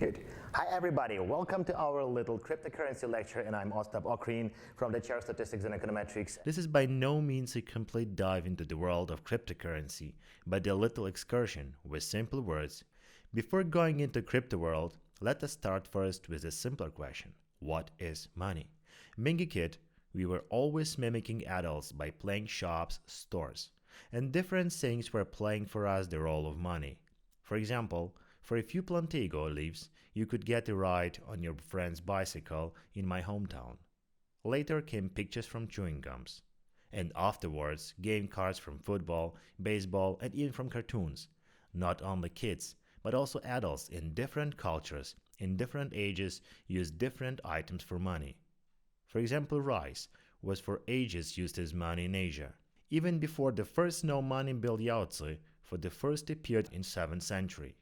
Good. Hi everybody, welcome to our little cryptocurrency lecture, and I'm Ostap Okrin from the Chair of Statistics and Econometrics. This is by no means a complete dive into the world of cryptocurrency, but a little excursion with simple words. Before going into crypto world, let us start first with a simpler question. What is money? Being a kid, we were always mimicking adults by playing shops, stores, and different things were playing for us the role of money. For example, for a few Plantigo leaves, you could get a ride on your friend's bicycle in my hometown. Later came pictures from chewing gums. And afterwards, game cards from football, baseball, and even from cartoons. Not only kids, but also adults in different cultures, in different ages, used different items for money. For example, rice was for ages used as money in Asia. Even before the first no money bill Yaozi, for the first appeared in 7th century.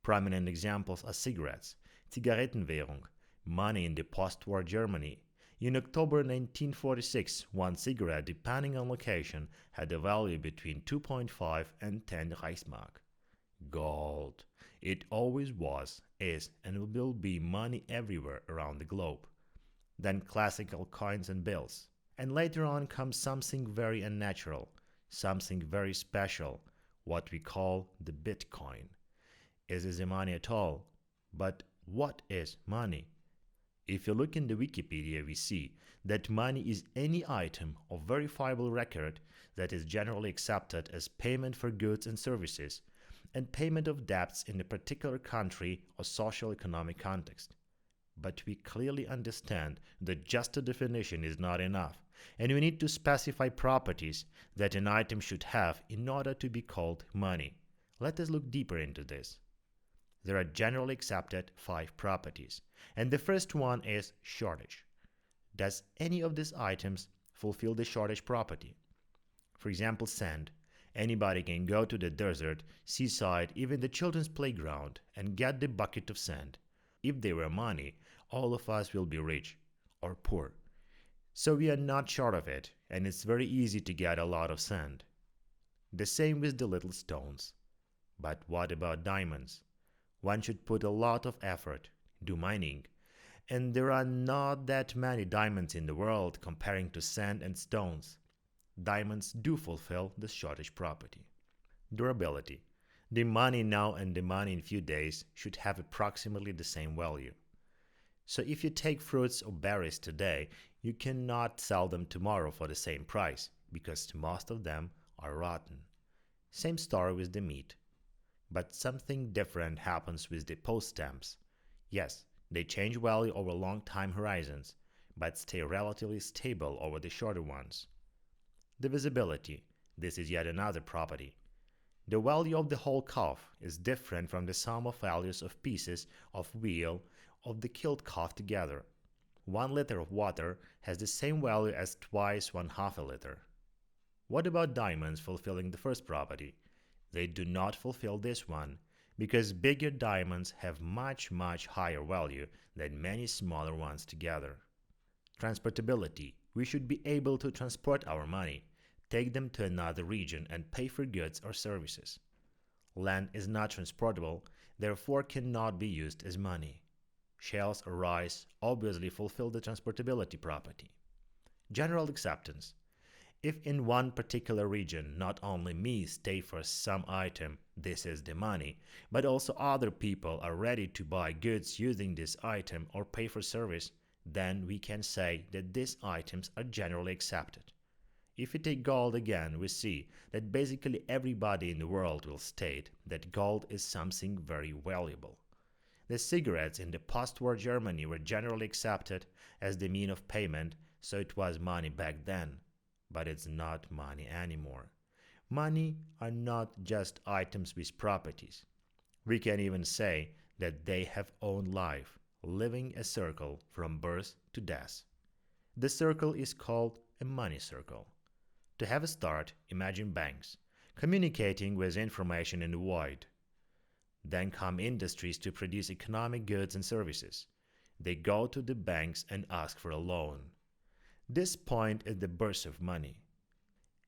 Prominent examples are cigarettes, Zigarettenwährung, money in the post-war Germany. In October 1946, one cigarette, depending on location, had a value between 2.5 and 10 Reichsmark. Gold. It always was, is, and will be money everywhere around the globe. Then classical coins and bills. And later on comes something very unnatural, something very special, what we call the Bitcoin. Is this a money at all? But what is money? If you look in the Wikipedia, we see that money is any item of verifiable record that is generally accepted as payment for goods and services, and payment of debts in a particular country or social-economic context. But we clearly understand that just a definition is not enough, and we need to specify properties that an item should have in order to be called money. Let us look deeper into this. There are generally accepted 5 properties, and the first one is shortage. Does any of these items fulfill the shortage property? For example, sand. Anybody can go to the desert, seaside, even the children's playground and get the bucket of sand. If they were money, all of us will be rich or poor. So we are not short of it, and it's very easy to get a lot of sand. The same with the little stones. But what about diamonds? One should put a lot of effort, do mining, and there are not that many diamonds in the world comparing to sand and stones. Diamonds do fulfill the shortage property. Durability. The money now and the money in few days should have approximately the same value. So if you take fruits or berries today, you cannot sell them tomorrow for the same price, because most of them are rotten. Same story with the meat. But something different happens with the post stamps. Yes, they change value over long time horizons, but stay relatively stable over the shorter ones. Divisibility. This is yet another property. The value of the whole calf is different from the sum of values of pieces of veal of the killed calf together. 1 liter of water has the same value as twice 1/2 a liter. What about diamonds fulfilling the first property? They do not fulfill this one, because bigger diamonds have much higher value than many smaller ones together. Transportability. We should be able to transport our money, take them to another region and pay for goods or services. Land is not transportable, therefore cannot be used as money. Shells or rice obviously fulfill the transportability property. General acceptance. If in one particular region not only me stay for some item, this is the money, but also other people are ready to buy goods using this item or pay for service, then we can say that these items are generally accepted. If we take gold again, we see that basically everybody in the world will state that gold is something very valuable. The cigarettes in the post-war Germany were generally accepted as the mean of payment, so it was money back then. But it's not money anymore. Money are not just items with properties. We can even say that they have own life, living a circle from birth to death. The circle is called a money circle. To have a start, imagine banks, communicating with information in the void. Then come industries to produce economic goods and services. They go to the banks and ask for a loan. This point is the birth of money.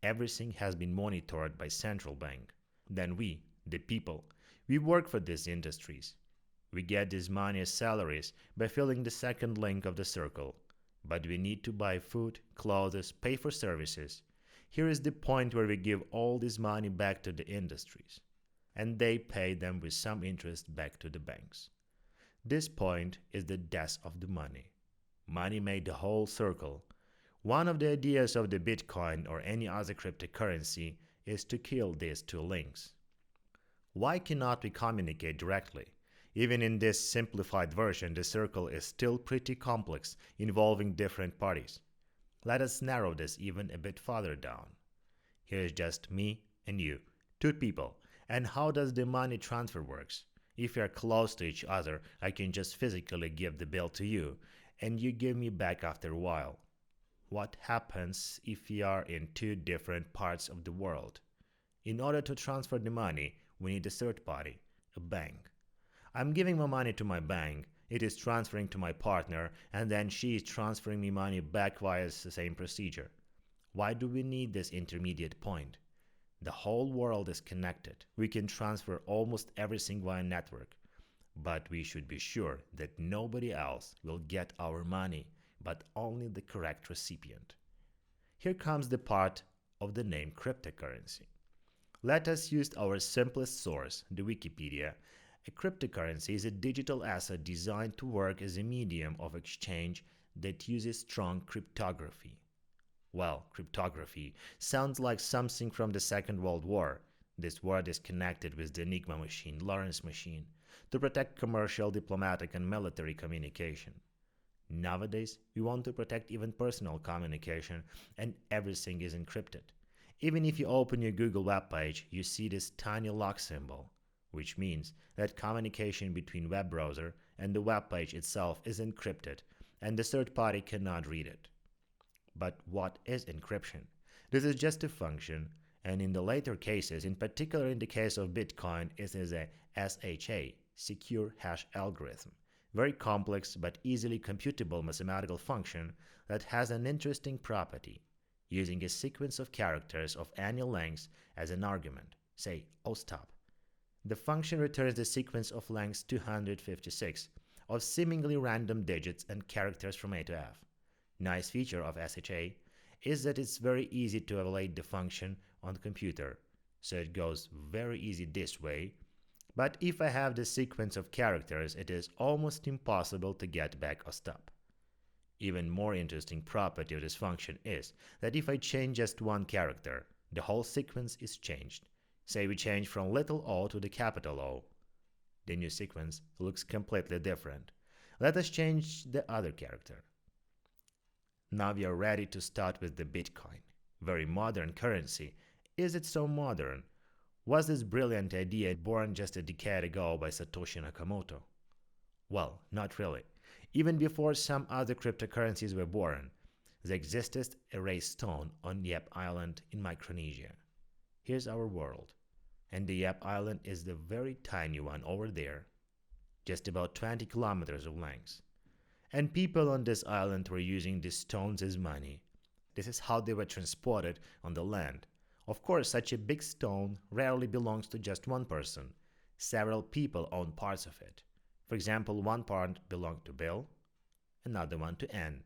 Everything has been monitored by central bank. Then we, the people, we work for these industries. We get this money as salaries by filling the second link of the circle. But we need to buy food, clothes, pay for services. Here is the point where we give all this money back to the industries, and they pay them with some interest back to the banks. This point is the death of the money. Money made the whole circle. One of the ideas of the Bitcoin or any other cryptocurrency is to kill these two links. Why cannot we communicate directly? Even in this simplified version, the circle is still pretty complex, involving different parties. Let us narrow this even a bit further down. Here's just me and you, two people. And how does the money transfer works? If we are close to each other, I can just physically give the bill to you, and you give me back after a while. What happens if we are in two different parts of the world? In order to transfer the money, we need a third party, a bank. I'm giving my money to my bank, it is transferring to my partner, and then she is transferring me money back via the same procedure. Why do we need this intermediate point? The whole world is connected. We can transfer almost everything via network. But we should be sure that nobody else will get our money, but only the correct recipient. Here comes the part of the name cryptocurrency. Let us use our simplest source, the Wikipedia. A cryptocurrency is a digital asset designed to work as a medium of exchange that uses strong cryptography. Well, cryptography sounds like something from the Second World War. This word is connected with the Enigma machine, Lorentz machine, to protect commercial, diplomatic, and military communication. Nowadays, we want to protect even personal communication, and everything is encrypted. Even if you open your Google web page, you see this tiny lock symbol, which means that communication between web browser and the web page itself is encrypted, and the third party cannot read it. But what is encryption? This is just a function, and in the later cases, in particular in the case of Bitcoin, it is a SHA, secure hash algorithm, very complex but easily computable mathematical function that has an interesting property, using a sequence of characters of any length as an argument, say stop. The function returns the sequence of length 256 of seemingly random digits and characters from A to F. Nice feature of SHA is that it's very easy to evaluate the function on the computer, so it goes very easy this way. But if I have the sequence of characters, it is almost impossible to get back a stop. Even more interesting property of this function is that if I change just one character, the whole sequence is changed. Say we change from little o to the capital O. The new sequence looks completely different. Let us change the other character. Now we are ready to start with the Bitcoin. Very modern currency. Is it so modern? Was this brilliant idea born just a decade ago by Satoshi Nakamoto? Well, not really. Even before some other cryptocurrencies were born, there existed a raised stone on Yap Island in Micronesia. Here's our world, and the Yap Island is the very tiny one over there, just about 20 kilometers of length. And people on this island were using these stones as money. This is how they were transported on the land. Of course, such a big stone rarely belongs to just one person. Several people own parts of it. For example, one part belonged to Bill, another one to Ann.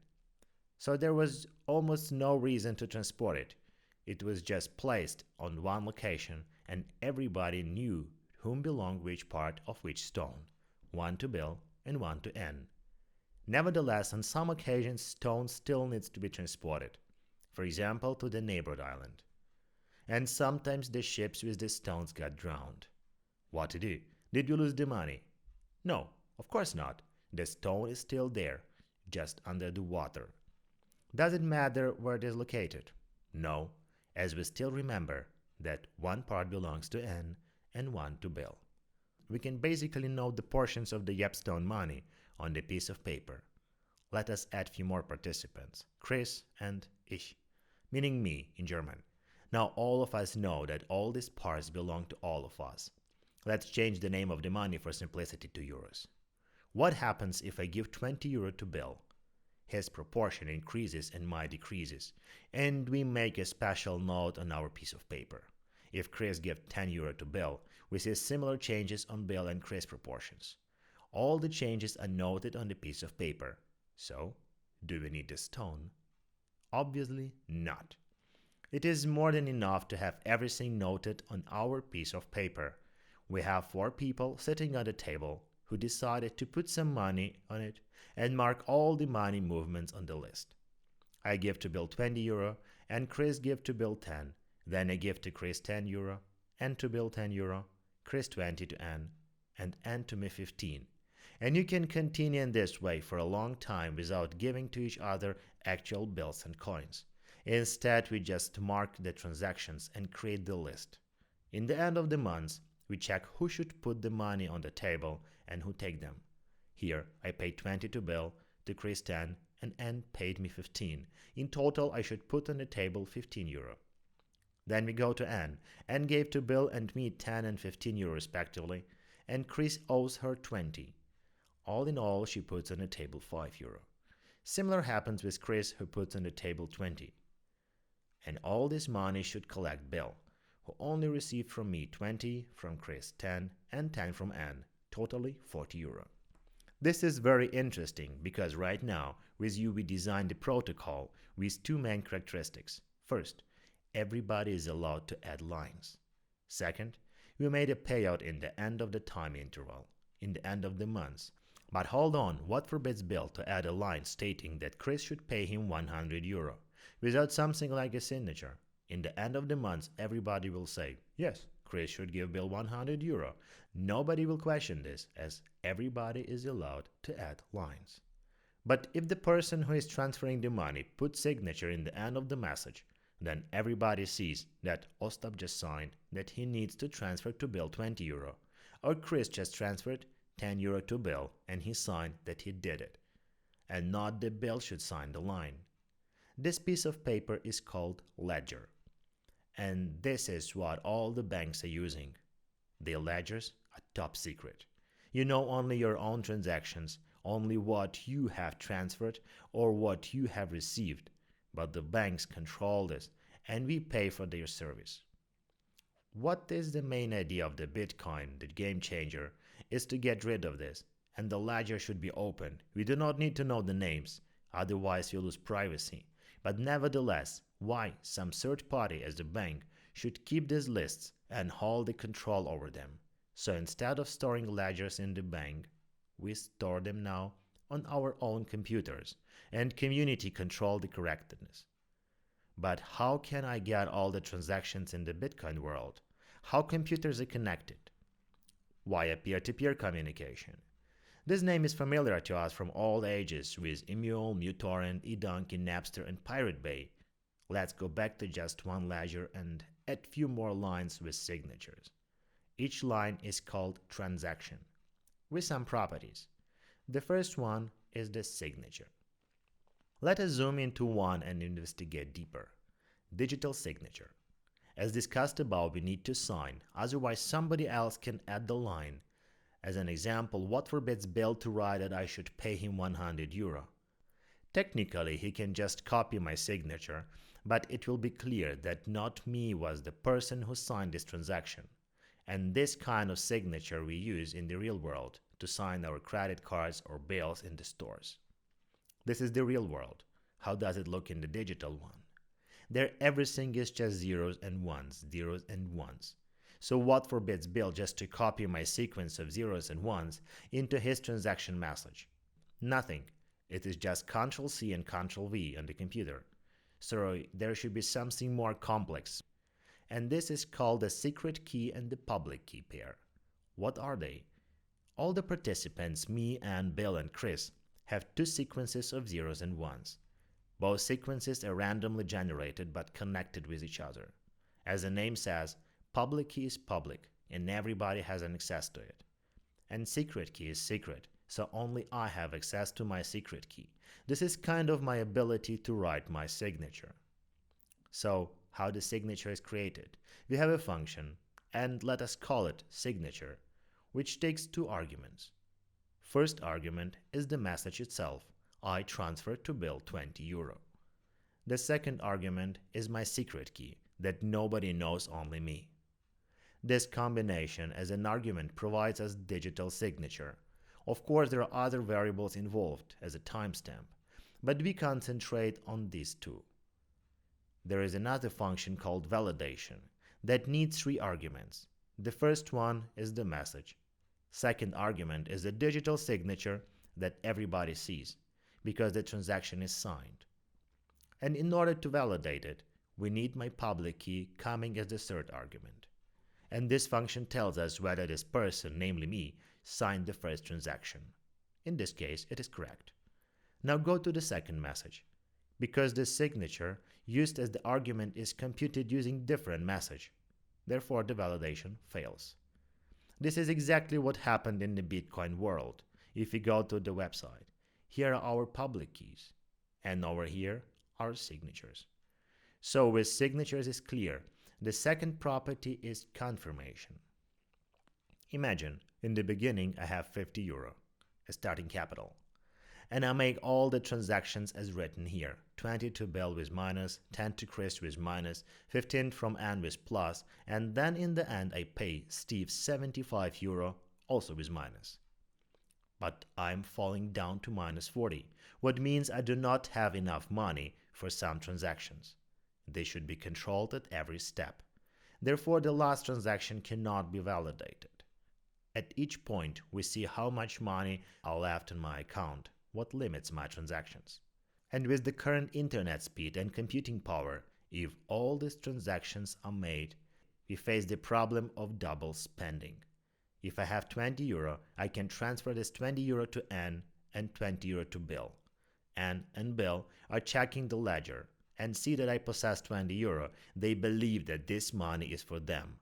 So there was almost no reason to transport it. It was just placed on one location, and everybody knew whom belonged which part of which stone, one to Bill and one to Ann. Nevertheless, on some occasions, stone still needs to be transported, for example, to the neighbored island. And sometimes the ships with the stones got drowned. What to do? Did you lose the money? No, of course not. The stone is still there, just under the water. Does it matter where it is located? No, as we still remember that one part belongs to Ann and one to Bill. We can basically know the portions of the Yapstone money on the piece of paper. Let us add few more participants, Chris and ich, meaning me in German. Now all of us know that all these parts belong to all of us. Let's change the name of the money for simplicity to euros. What happens if I give 20 euro to Bill? His proportion increases and mine decreases, and we make a special note on our piece of paper. If Chris gives 10 euro to Bill, we see similar changes on Bill and Chris proportions. All the changes are noted on the piece of paper. So, do we need a stone? Obviously not. It is more than enough to have everything noted on our piece of paper. We have 4 people sitting at a table who decided to put some money on it and mark all the money movements on the list. I give to Bill 20 euro and Chris give to Bill 10. Then I give to Chris 10 euro and to Bill 10 euro, Chris 20 to Anne, and Anne to me 15. And you can continue in this way for a long time without giving to each other actual bills and coins. Instead, we just mark the transactions and create the list. In the end of the month, we check who should put the money on the table and who take them. Here, I paid 20 to Bill, to Chris 10, and Anne paid me 15. In total, I should put on the table 15 euro. Then we go to Anne. Anne gave to Bill and me 10 and 15 euro respectively, and Chris owes her 20. All in all, she puts on the table 5 euro. Similar happens with Chris, who puts on the table 20. And all this money should collect Bill, who only received from me 20, from Chris 10, and 10 from Anne, totally 40 euro. This is very interesting because right now, with you we designed a protocol with 2 main characteristics. First, everybody is allowed to add lines. Second, we made a payout in the end of the time interval, in the end of the month. But hold on, what forbids Bill to add a line stating that Chris should pay him 100 euro, without something like a signature? In the end of the month, everybody will say, yes, Chris should give Bill 100 euro. Nobody will question this, as everybody is allowed to add lines. But if the person who is transferring the money puts signature in the end of the message, then everybody sees that Ostap just signed that he needs to transfer to Bill 20 euro, or Chris just transferred 10 euro to Bill and he signed that he did it, and not that Bill should sign the line. This piece of paper is called ledger, and this is what all the banks are using. Their ledgers are top secret. You know only your own transactions, only what you have transferred or what you have received, but the banks control this and we pay for their service. What is the main idea of the Bitcoin, the game changer, is to get rid of this, and the ledger should be open. We do not need to know the names, otherwise we lose privacy. But nevertheless, why some third party as the bank should keep these lists and hold the control over them? So instead of storing ledgers in the bank, we store them now on our own computers, and community control the correctness. But how can I get all the transactions in the Bitcoin world? How computers are connected? Via peer-to-peer communication. This name is familiar to us from all ages with Emule, MuTorrent, eDonkey, Napster, and Pirate Bay. Let's go back to just one ledger and add few more lines with signatures. Each line is called transaction, with some properties. The first one is the signature. Let us zoom into one and investigate deeper. Digital signature. As discussed above, we need to sign, otherwise somebody else can add the line. As an example, what forbids Bill to write that I should pay him 100 euro? Technically, he can just copy my signature, but it will be clear that not me was the person who signed this transaction. And this kind of signature we use in the real world to sign our credit cards or bills in the stores. This is the real world. How does it look in the digital one? There everything is just zeros and ones, zeros and ones. So what forbids Bill just to copy my sequence of zeros and ones into his transaction message? Nothing. It is just Ctrl-C and Ctrl-V on the computer. So there should be something more complex. And this is called the secret key and the public key pair. What are they? All the participants, me, Anne, Bill, and Chris, have 2 sequences of zeros and ones. Both sequences are randomly generated but connected with each other. As the name says, public key is public and everybody has an access to it. And secret key is secret, so only I have access to my secret key. This is kind of my ability to write my signature. So, how the signature is created? We have a function, and let us call it signature, which takes 2 arguments. First argument is the message itself. I transfer to Bill 20 euro. The second argument is my secret key that nobody knows, only me. This combination as an argument provides us digital signature. Of course, there are other variables involved as a timestamp, but we concentrate on these two. There is another function called validation that needs three arguments. The first one is the message. Second argument is the digital signature that everybody sees because the transaction is signed. And in order to validate it, we need my public key coming as the third argument. And this function tells us whether this person, namely me, signed the first transaction. In this case, it is correct. Now go to the second message. Because the signature used as the argument is computed using different message, therefore the validation fails. This is exactly what happened in the Bitcoin world. If we go to the website, here are our public keys, and over here are signatures. So with signatures is clear. The second property is confirmation. Imagine, in the beginning I have 50 euro as starting capital, and I make all the transactions as written here. 20 to Bill with minus, 10 to Chris with minus, 15 from Anne with plus, and then in the end I pay Steve 75 euro also with minus. But I'm falling down to minus 40, what means I do not have enough money for some transactions. They should be controlled at every step. Therefore, the last transaction cannot be validated. At each point, we see how much money are left in my account, what limits my transactions. And with the current internet speed and computing power, if all these transactions are made, we face the problem of double spending. If I have 20 euro, I can transfer this 20 euro to Anne and 20 euro to Bill. Anne and Bill are checking the ledger and see that I possess 20 euro. They believe that this money is for them,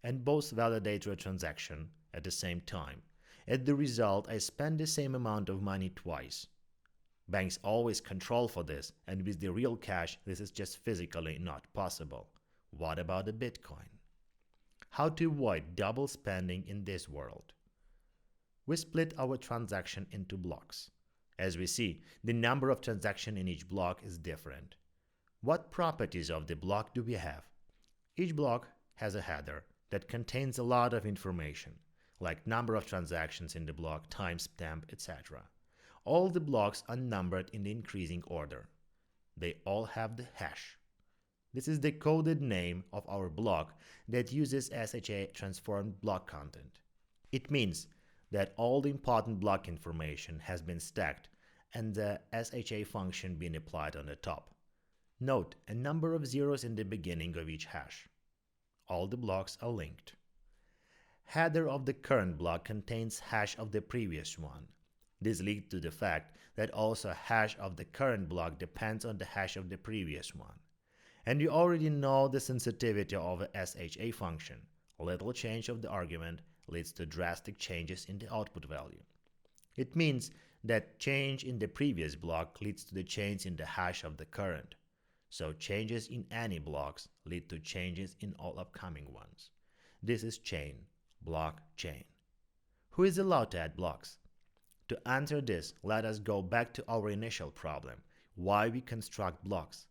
and both validate the transaction at the same time. As the result, I spend the same amount of money twice. Banks always control for this, and with the real cash, this is just physically not possible. What about the Bitcoin? How to avoid double spending in this world? We split our transaction into blocks. As we see, the number of transactions in each block is different. What properties of the block do we have? Each block has a header that contains a lot of information, like number of transactions in the block, timestamp, etc. All the blocks are numbered in the increasing order. They all have the hash. This is the coded name of our block that uses SHA transformed block content. It means that all the important block information has been stacked and the SHA function being applied on the top. Note a number of zeros in the beginning of each hash. All the blocks are linked. Header of the current block contains hash of the previous one. This leads to the fact that also hash of the current block depends on the hash of the previous one. And you already know the sensitivity of a SHA function. A little change of the argument leads to drastic changes in the output value. It means that change in the previous block leads to the change in the hash of the current. So changes in any blocks lead to changes in all upcoming ones. This is chain, block, chain. Who is allowed to add blocks? To answer this, let us go back to our initial problem, why we construct blocks.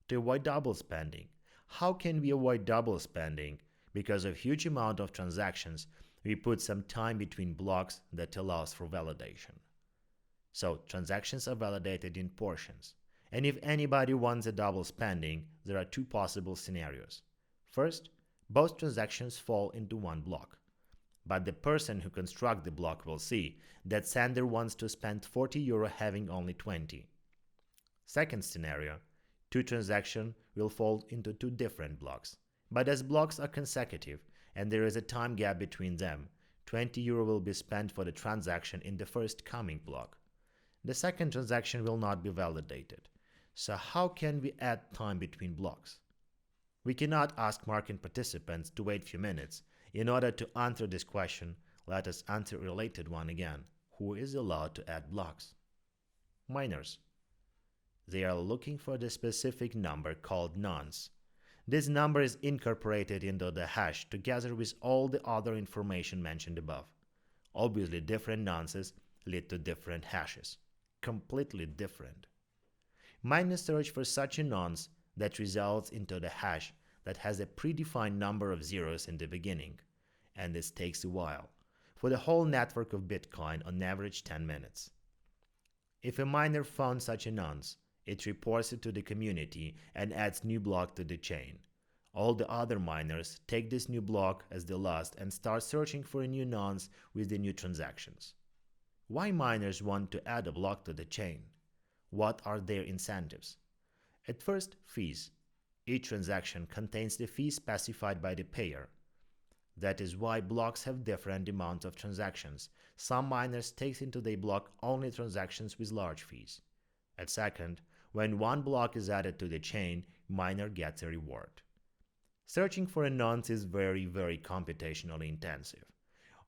To avoid double spending. How can we avoid double spending? Because of huge amount of transactions, we put some time between blocks that allows for validation. So transactions are validated in portions. And if anybody wants a double spending, there are two possible scenarios. First, both transactions fall into one block. But the person who constructs the block will see that sender wants to spend 40 euro having only 20. Second scenario, two transactions will fall into two different blocks. But as blocks are consecutive and there is a time gap between them, 20 euro will be spent for the transaction in the first coming block. The second transaction will not be validated. So how can we add time between blocks? We cannot ask market participants to wait few minutes. In order to answer this question, let us answer a related one again. Who is allowed to add blocks? Miners. They are looking for the specific number called nonce. This number is incorporated into the hash together with all the other information mentioned above. Obviously, different nonces lead to different hashes. Completely different. Miners search for such a nonce that results into the hash that has a predefined number of zeros in the beginning, and this takes a while. for the whole network of Bitcoin on average 10 minutes. If a miner found such a nonce, it reports it to the community and adds new block to the chain. All the other miners take this new block as the last and start searching for a new nonce with the new transactions. Why miners want to add a block to the chain? What are their incentives? At first, fees. Each transaction contains the fee specified by the payer. That is why blocks have different amounts of transactions. Some miners take into their block only transactions with large fees. At second, when one block is added to the chain, miner gets a reward. Searching for a nonce is very computationally intensive.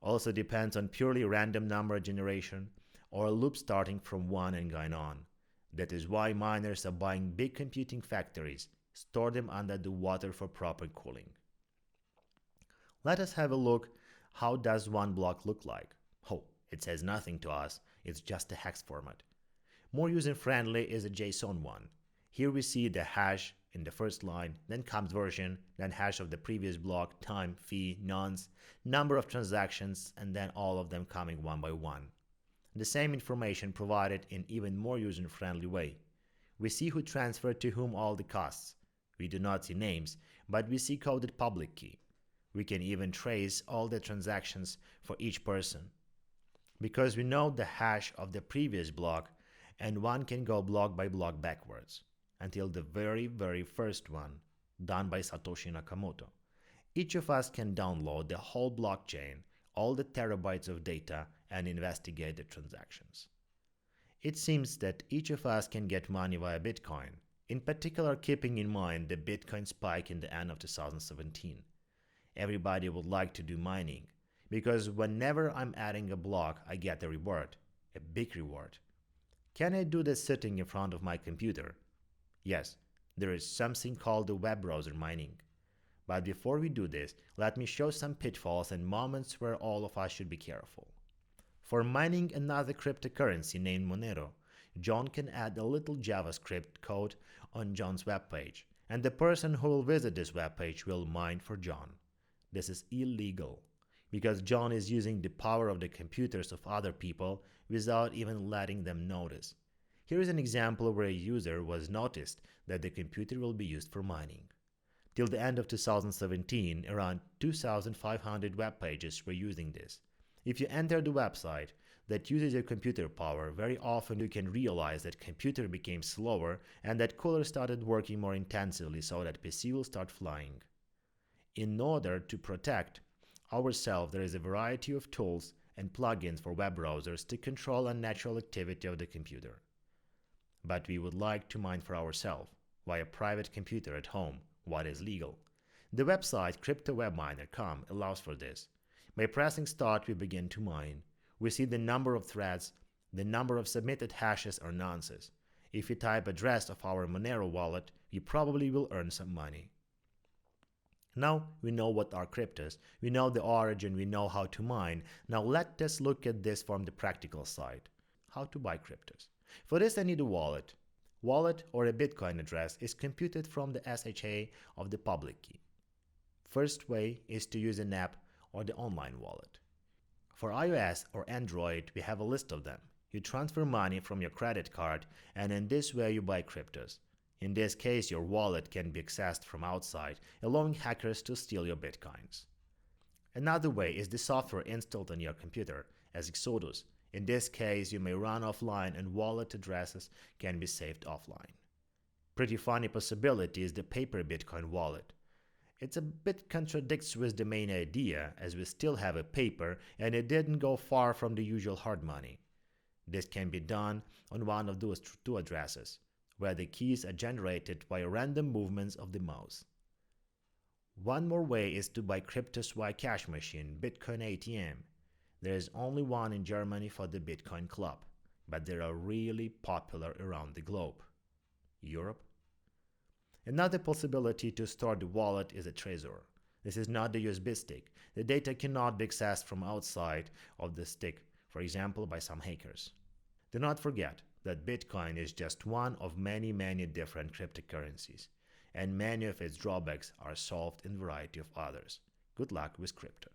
Also depends on purely random number generation or a loop starting from 1 and going on. That is why miners are buying big computing factories, store them under the water for proper cooling. Let us have a look. How does one block look like? Oh, it says nothing to us, it's just a hex format. More user-friendly is a JSON one. Here we see the hash in the first line, then comes version, then hash of the previous block, time, fee, nonce, number of transactions, and then all of them coming one by one. The same information provided in even more user-friendly way. We see who transferred to whom all the costs. We do not see names, but we see coded public key. We can even trace all the transactions for each person. Because we know the hash of the previous block, and one can go block by block backwards, until the very first one, done by Satoshi Nakamoto. Each of us can download the whole blockchain, all the terabytes of data, and investigate the transactions. It seems that each of us can get money via Bitcoin, in particular keeping in mind the Bitcoin spike in the end of 2017. Everybody would like to do mining, because whenever I'm adding a block, I get a reward, a big reward. Can I do this sitting in front of my computer? Yes, there is something called the web browser mining. But before we do this, let me show some pitfalls and moments where all of us should be careful. For mining another cryptocurrency named Monero, John can add a little JavaScript code on John's web page, and the person who will visit this web page will mine for John. This is illegal, because John is using the power of the computers of other people without even letting them notice. Here is an example where a user was noticed that the computer will be used for mining. Till the end of 2017, around 2,500 web pages were using this. If you enter the website that uses your computer power, very often you can realize that computer became slower and that cooler started working more intensively so that PC will start flying. In order to protect ourselves, there is a variety of tools and plugins for web browsers to control unnatural activity of the computer. But we would like to mine for ourselves, via private computer at home, what is legal. The website cryptowebminer.com allows for this. By pressing start, we begin to mine. We see the number of threads, the number of submitted hashes or nonces. If we type address of our Monero wallet, we probably will earn some money. Now we know what are cryptos, we know the origin, we know how to mine. Now let us look at this from the practical side. How to buy cryptos. For this I need a wallet. Wallet or a Bitcoin address is computed from the SHA of the public key. First way is to use an app or the online wallet. For iOS or Android, we have a list of them. You transfer money from your credit card and in this way you buy cryptos. In this case, your wallet can be accessed from outside, allowing hackers to steal your bitcoins. Another way is the software installed on your computer, as Exodus. In this case, you may run offline and wallet addresses can be saved offline. Pretty funny possibility is the paper Bitcoin wallet. It's a bit contradicts with the main idea, as we still have a paper and it didn't go far from the usual hard money. This can be done on one of those two addresses, where the keys are generated by random movements of the mouse. One more way is to buy cryptos via cash machine, Bitcoin ATM. There is only one in Germany for the Bitcoin Club, but they are really popular around the globe. Europe? Another possibility to store the wallet is a Trezor. This is not the USB stick. The data cannot be accessed from outside of the stick, for example by some hackers. Do not forget that Bitcoin is just one of many different cryptocurrencies, and many of its drawbacks are solved in a variety of others. Good luck with crypto.